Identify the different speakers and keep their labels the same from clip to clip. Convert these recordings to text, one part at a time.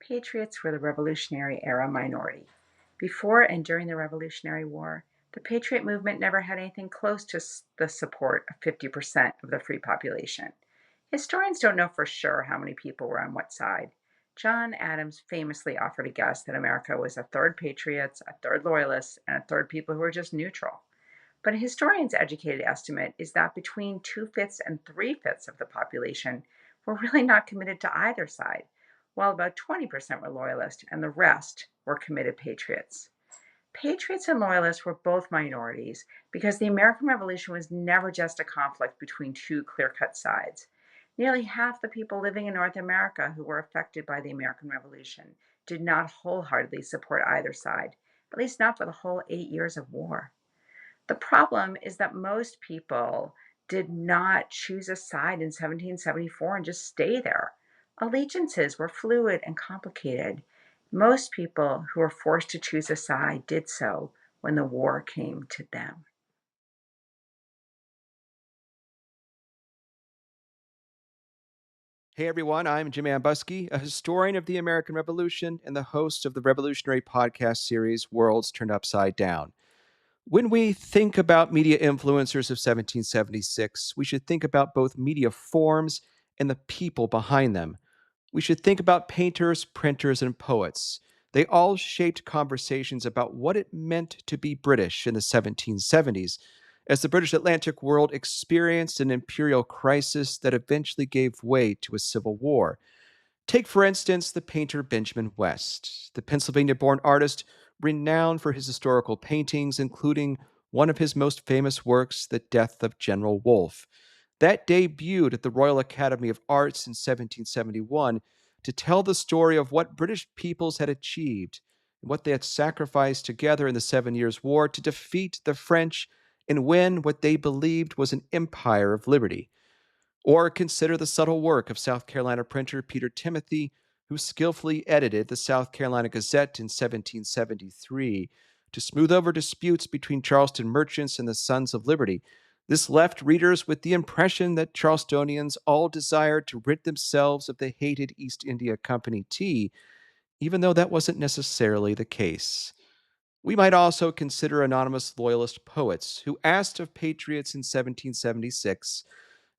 Speaker 1: Patriots were the Revolutionary era minority. Before and during the Revolutionary War, the Patriot movement never had anything close to the support of 50% of the free population. Historians don't know for sure how many people were on what side. John Adams famously offered a guess that America was a third patriots, a third loyalists, and a third people who were just neutral. But a historian's educated estimate is that between two-fifths and three-fifths of the population were really not committed to either side, while about 20% were loyalists and the rest were committed patriots. Patriots and loyalists were both minorities because the American Revolution was never just a conflict between two clear-cut sides. Nearly half the people living in North America who were affected by the American Revolution did not wholeheartedly support either side, at least not for the whole 8 years of war. The problem is that most people did not choose a side in 1774 and just stay there. Allegiances were fluid and complicated. Most people who were forced to choose a side did so when the war came to them.
Speaker 2: Hey everyone, I'm Jim Ambuske, a historian of the American Revolution and the host of the revolutionary podcast series Worlds Turned Upside Down. When we think about media influencers of 1776, we should think about both media forms and the people behind them. We should think about painters, printers, and poets. They all shaped conversations about what it meant to be British in the 1770s, as the British Atlantic world experienced an imperial crisis that eventually gave way to a civil war. Take, for instance, the painter Benjamin West, the Pennsylvania-born artist renowned for his historical paintings, including one of his most famous works, The Death of General Wolfe. That debuted at the Royal Academy of Arts in 1771 to tell the story of what British peoples had achieved and what they had sacrificed together in the 7 Years' War to defeat the French and win what they believed was an empire of liberty. Or consider the subtle work of South Carolina printer Peter Timothy, who skillfully edited the South Carolina Gazette in 1773 to smooth over disputes between Charleston merchants and the Sons of Liberty. This left readers with the impression that Charlestonians all desired to rid themselves of the hated East India Company tea, even though that wasn't necessarily the case. We might also consider anonymous loyalist poets who asked of patriots in 1776,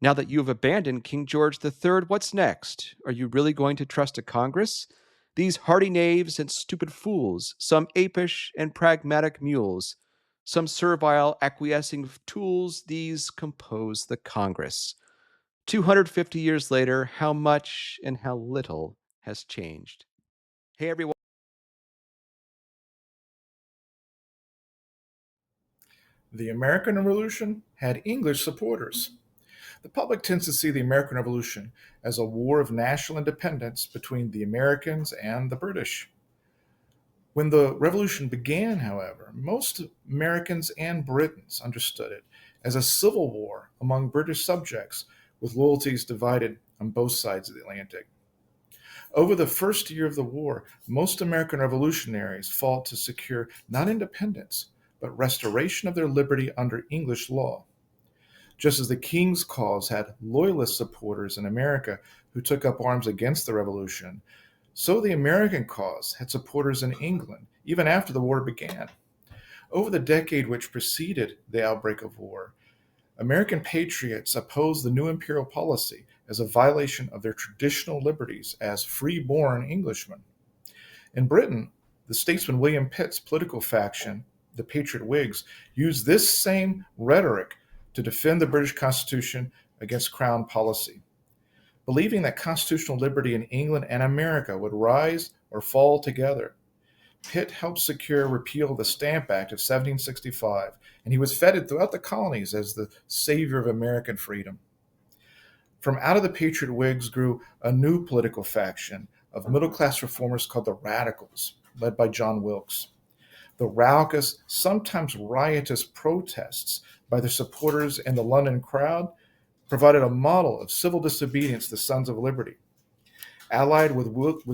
Speaker 2: "Now that you have abandoned King George III, what's next? Are you really going to trust a Congress? These hardy knaves and stupid fools, some apish and pragmatic mules, some servile acquiescing tools, these compose the Congress." 250 years later, how much and how little has changed? Hey, everyone.
Speaker 3: The American Revolution had English supporters. The public tends to see the American Revolution as a war of national independence between the Americans and the British. When the revolution began, however, most Americans and Britons understood it as a civil war among British subjects with loyalties divided on both sides of the Atlantic. Over the first year of the war, most American revolutionaries fought to secure not independence, but restoration of their liberty under English law. Just as the King's cause had loyalist supporters in America who took up arms against the revolution, so the American cause had supporters in England even after the war began. Over the decade which preceded the outbreak of war, American patriots opposed the new imperial policy as a violation of their traditional liberties as free-born Englishmen. In Britain, the statesman William Pitt's political faction, the Patriot Whigs, used this same rhetoric to defend the British Constitution against Crown policy. Believing that constitutional liberty in England and America would rise or fall together, Pitt helped secure repeal of the Stamp Act of 1765, and he was feted throughout the colonies as the savior of American freedom. From out of the Patriot Whigs grew a new political faction of middle-class reformers called the Radicals, led by John Wilkes. The raucous, sometimes riotous protests by their supporters and the London crowd provided a model of civil disobedience to the Sons of Liberty. Allied with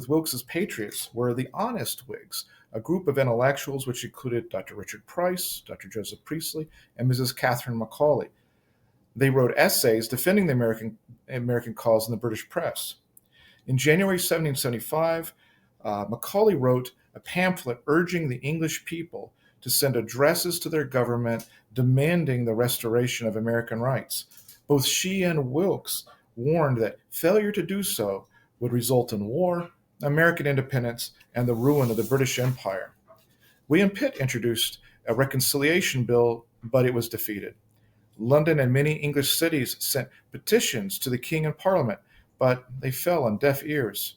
Speaker 3: Wilkes's Patriots were the Honest Whigs, a group of intellectuals which included Dr. Richard Price, Dr. Joseph Priestley, and Mrs. Catherine Macaulay. They wrote essays defending the American cause in the British press. In January 1775, Macaulay wrote a pamphlet urging the English people to send addresses to their government demanding the restoration of American rights. Both she and Wilkes warned that failure to do so would result in war, American independence, and the ruin of the British Empire. William Pitt introduced a reconciliation bill, but it was defeated. London and many English cities sent petitions to the king and parliament, but they fell on deaf ears.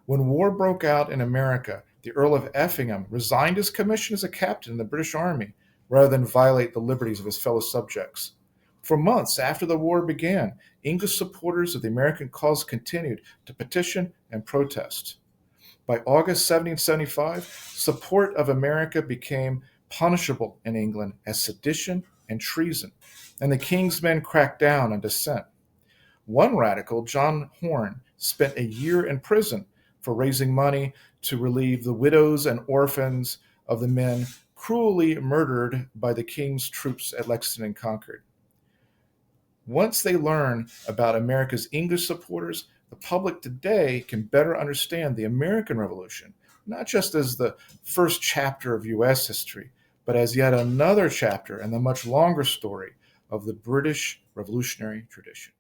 Speaker 3: When war broke out in America, the Earl of Effingham resigned his commission as a captain in the British Army rather than violate the liberties of his fellow subjects. For months after the war began, English supporters of the American cause continued to petition and protest. By August 1775, support of America became punishable in England as sedition and treason, and the king's men cracked down on dissent. One radical, John Horne, spent a year in prison for raising money to relieve the widows and orphans of the men cruelly murdered by the king's troops at Lexington and Concord. Once they learn about America's English supporters, the public today can better understand the American Revolution, not just as the first chapter of U.S. history, but as yet another chapter in the much longer story of the British revolutionary tradition.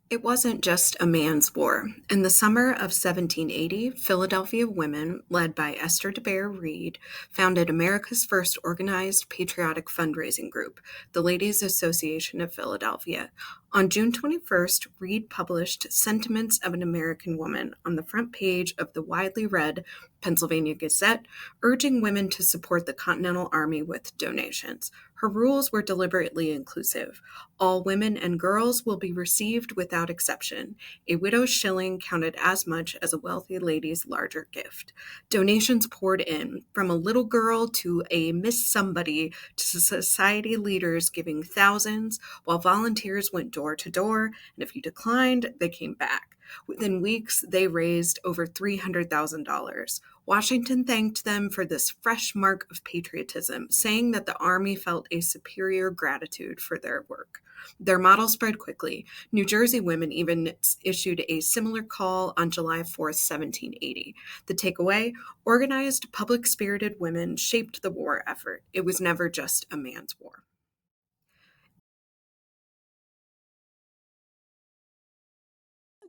Speaker 4: It wasn't just a man's war. In the summer of 1780, Philadelphia women, led by Esther de Bere Reed, founded America's first organized patriotic fundraising group, the Ladies Association of Philadelphia. On June 21st, Reed published Sentiments of an American Woman on the front page of the widely read Pennsylvania Gazette, urging women to support the Continental Army with donations. Her rules were deliberately inclusive. All women and girls will be received without exception. A widow's shilling counted as much as a wealthy lady's larger gift. Donations poured in, from a little girl to a Miss Somebody to society leaders giving thousands, while volunteers went door to door, and if you declined, they came back. Within weeks, they raised over $300,000. Washington thanked them for this fresh mark of patriotism, saying that the Army felt a superior gratitude for their work. Their model spread quickly. New Jersey women even issued a similar call on July 4th, 1780. The takeaway: organized, public-spirited women shaped the war effort. It was never just a man's war.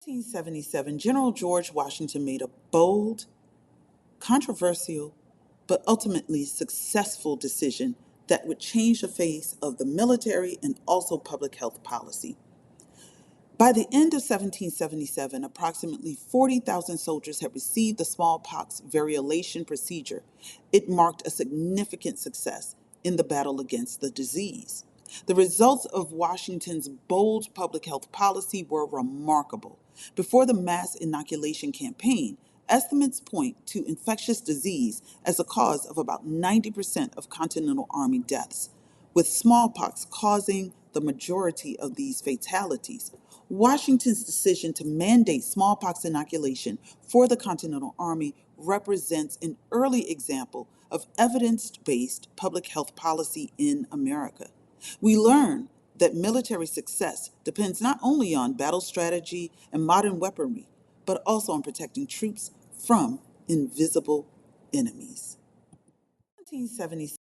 Speaker 5: 1777, General George Washington made a bold, controversial, but ultimately successful decision that would change the face of the military and also public health policy. By the end of 1777, approximately 40,000 soldiers had received the smallpox variolation procedure. It marked a significant success in the battle against the disease. The results of Washington's bold public health policy were remarkable. Before the mass inoculation campaign, estimates point to infectious disease as a cause of about 90% of Continental Army deaths, with smallpox causing the majority of these fatalities. Washington's decision to mandate smallpox inoculation for the Continental Army represents an early example of evidence-based public health policy in America. We learn that military success depends not only on battle strategy and modern weaponry, but also on protecting troops from invisible enemies. 1776.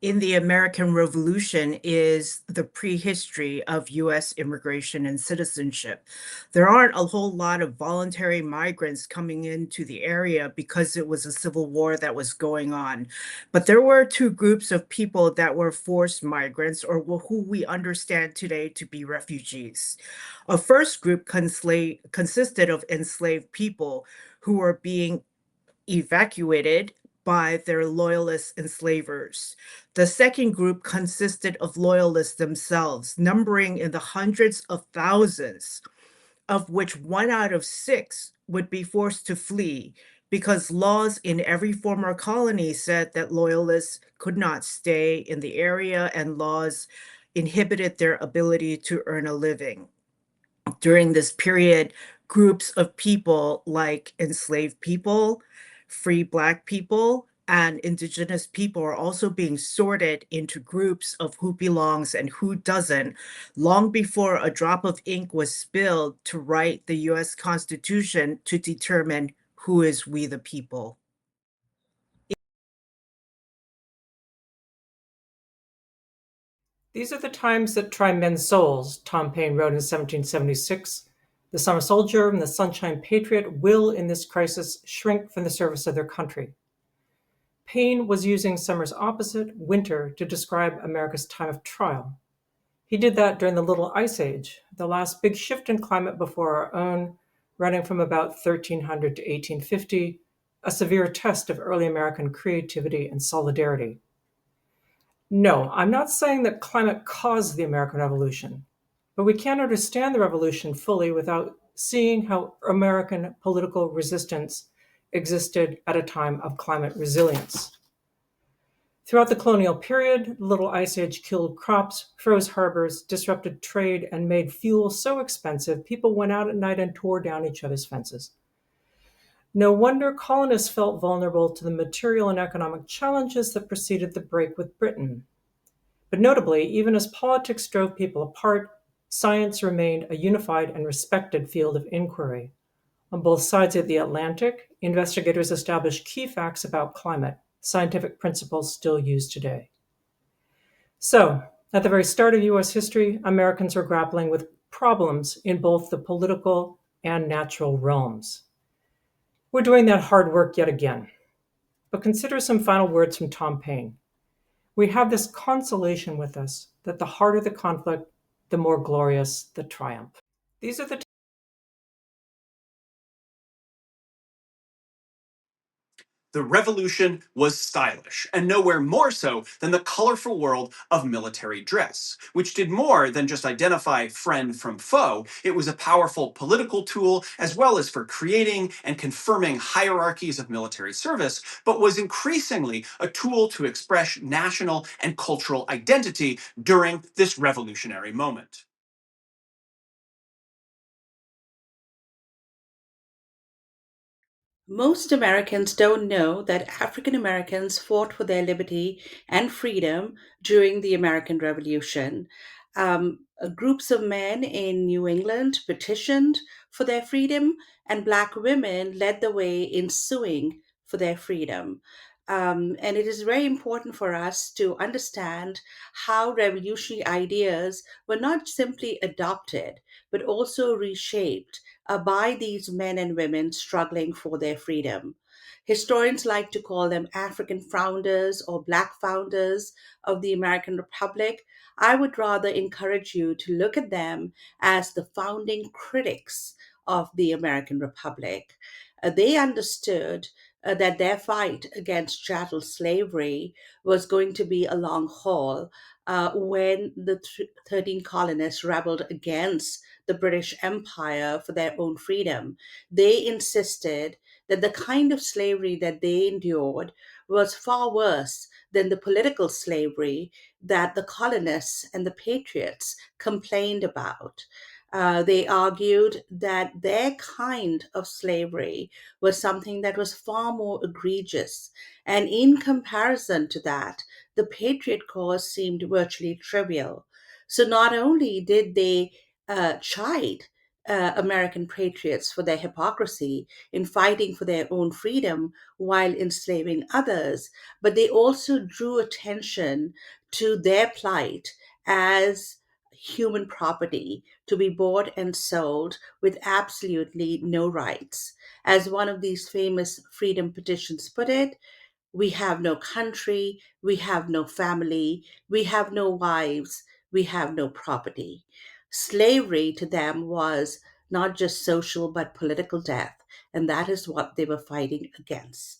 Speaker 6: In the American Revolution is the prehistory of U.S. immigration and citizenship. There aren't a whole lot of voluntary migrants coming into the area because it was a civil war that was going on. But there were two groups of people that were forced migrants, or who we understand today to be refugees. A first group consisted of enslaved people who were being evacuated by their loyalist enslavers. The second group consisted of loyalists themselves, numbering in the hundreds of thousands, of which 1 out of 6 would be forced to flee because laws in every former colony said that loyalists could not stay in the area and laws inhibited their ability to earn a living. During this period, groups of people like enslaved people, free Black people, and indigenous people are also being sorted into groups of who belongs and who doesn't, long before a drop of ink was spilled to write the US Constitution to determine who is we the people.
Speaker 7: These are the times that try men's souls, Tom Paine wrote in 1776. The summer soldier and the sunshine patriot will, in this crisis, shrink from the service of their country. Paine was using summer's opposite, winter, to describe America's time of trial. He did that during the Little Ice Age, the last big shift in climate before our own, running from about 1300 to 1850, a severe test of early American creativity and solidarity. No, I'm not saying that climate caused the American Revolution, but we can't understand the revolution fully without seeing how American political resistance existed at a time of climate resilience. Throughout the colonial period, the Little Ice Age killed crops, froze harbors, disrupted trade, and made fuel so expensive people went out at night and tore down each other's fences. No wonder colonists felt vulnerable to the material and economic challenges that preceded the break with Britain. But notably, even as politics drove people apart, science remained a unified and respected field of inquiry. On both sides of the Atlantic, investigators established key facts about climate, scientific principles still used today. So, at the very start of US history, Americans were grappling with problems in both the political and natural realms. We're doing that hard work yet again. But consider some final words from Tom Paine. We have this consolation with us that the harder the conflict, the more glorious the triumph. These are the
Speaker 8: The revolution was stylish, and nowhere more so than the colorful world of military dress, which did more than just identify friend from foe. It was a powerful political tool, as well as for creating and confirming hierarchies of military service, but was increasingly a tool to express national and cultural identity during this revolutionary moment.
Speaker 9: Most Americans don't know that African Americans fought for their liberty and freedom during the American Revolution. Groups of men in New England petitioned for their freedom, and Black women led the way in suing for their freedom. And it is very important for us to understand how revolutionary ideas were not simply adopted, but also reshaped by these men and women struggling for their freedom. Historians like to call them African founders or Black founders of the American Republic. I would rather encourage you to look at them as the founding critics of the American Republic. They understood that their fight against chattel slavery was going to be a long haul when the 13 colonists rebelled against the British Empire for their own freedom. They insisted that the kind of slavery that they endured was far worse than the political slavery that the colonists and the patriots complained about. They argued that their kind of slavery was something that was far more egregious. And in comparison to that, the patriot cause seemed virtually trivial. So not only did they chide American patriots for their hypocrisy in fighting for their own freedom while enslaving others, but they also drew attention to their plight as human property to be bought and sold with absolutely no rights. As one of these famous freedom petitions put it, we have no country, we have no family, we have no wives, we have no property. Slavery to them was not just social but political death, and that is what they were fighting against.